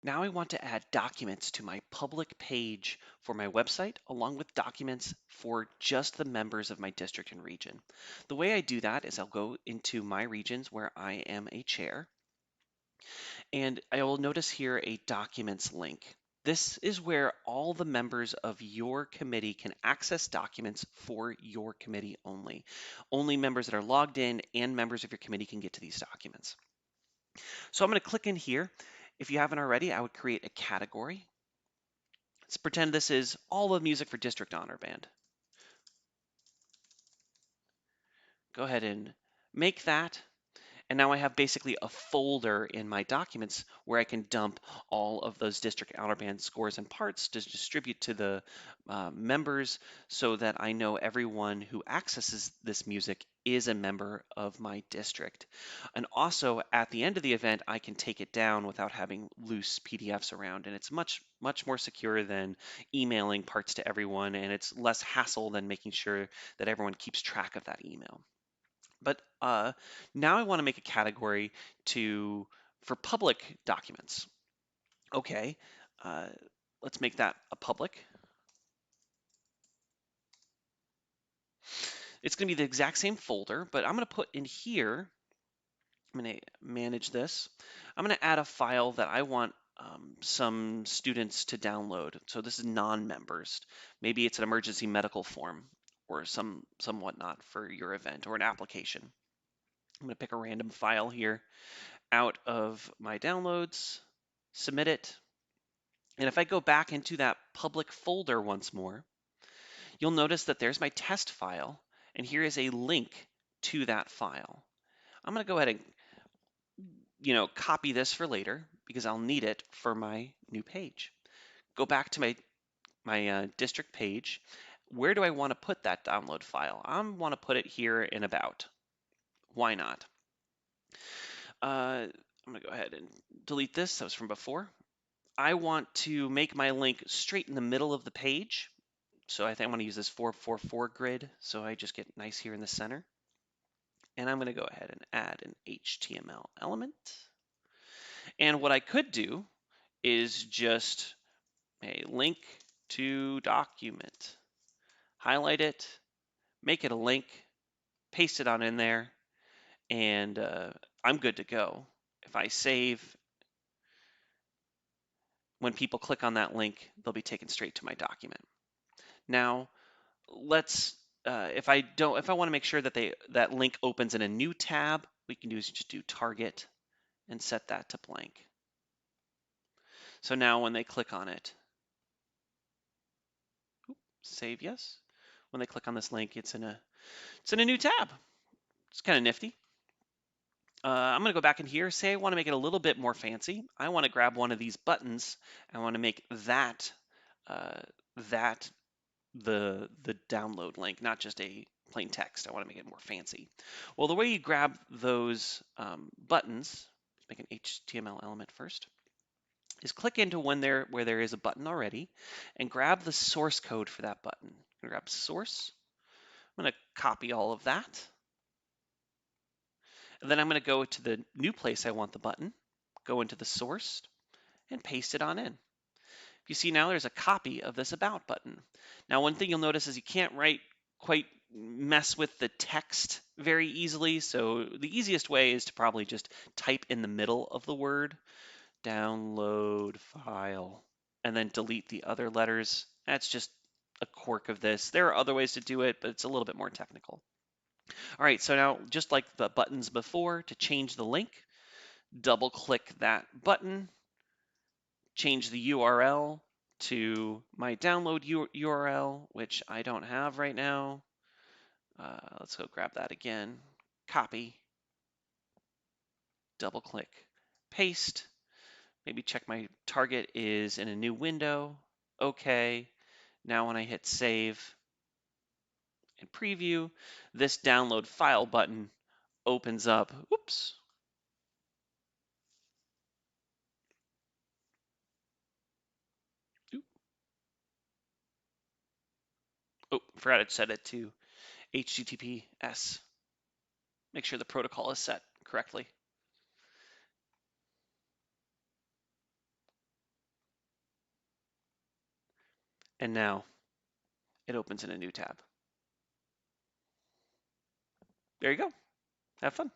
Now I want to add documents to my public page for my website, along with documents for just the members of my district and region. The way I do that is I'll go into my regions where I am a chair, and I will notice here a documents link. This is where all the members of your committee can access documents for your committee only. Only members that are logged in and members of your committee can get to these documents. So I'm going to click in here. If you haven't already, I would create a category. Let's pretend this is all the music for District Honor Band. Go ahead and make that. And now I have basically a folder in my documents where I can dump all of those District Honor Band scores and parts to distribute to the members so that I know everyone who accesses this music is a member of my district. And also at the end of the event, I can take it down without having loose PDFs around. And it's much more secure than emailing parts to everyone. And it's less hassle than making sure that everyone keeps track of that email. But now I want to make a category for public documents. Okay, uh, let's make that a public. It's going to be the exact same folder, but I'm going to put in here, I'm going to manage this. I'm going to add a file that I want some students to download. So this is non-members. Maybe it's an emergency medical form or some whatnot for your event or an application. I'm going to pick a random file here out of my downloads, submit it. And if I go back into that public folder once more, you'll notice that there's my test file, and here is a link to that file. I'm going to go ahead and copy this for later because I'll need it for my new page. Go back to my district page. Where do I want to put that download file? I want to put it here in About. Why not? I'm going to go ahead and delete this. That was from before. I want to make my link straight in the middle of the page. So I think I'm going to use this 444 grid. So I just get nice here in the center. And I'm going to go ahead and add an HTML element. And what I could do is just a link to document. Highlight it, make it a link, paste it on in there, and I'm good to go. If I save, when people click on that link, they'll be taken straight to my document. Now, if I want to make sure that that link opens in a new tab, we can just do target and set that to blank. So now when they click on it, save yes. When they click on this link, it's in a new tab. It's kind of nifty. I'm going to go back in here. Say I want to make it a little bit more fancy. I want to grab one of these buttons. I want to make that the download link, not just a plain text. I want to make it more fancy. Well, the way you grab those buttons, let's make an HTML element first, is click into where there is a button already and grab the source code for that button. I'm going to grab source. I'm going to copy all of that. And then I'm going to go to the new place I want the button, go into the source, and paste it on in. You see now there's a copy of this About button. Now one thing you'll notice is you can't quite mess with the text very easily, so the easiest way is to probably just type in the middle of the word, download file, and then delete the other letters. That's just a quirk of this. There are other ways to do it, but it's a little bit more technical. All right, so now just like the buttons before, to change the link, double click that button, change the URL to my download URL, which I don't have right now. Let's go grab that again. Copy, double click, paste. Maybe check my target is in a new window. Okay. Now when I hit save and preview, this download file button opens up. Oops. Oh, forgot to set it to HTTPS. Make sure the protocol is set correctly. And now it opens in a new tab. There you go. Have fun.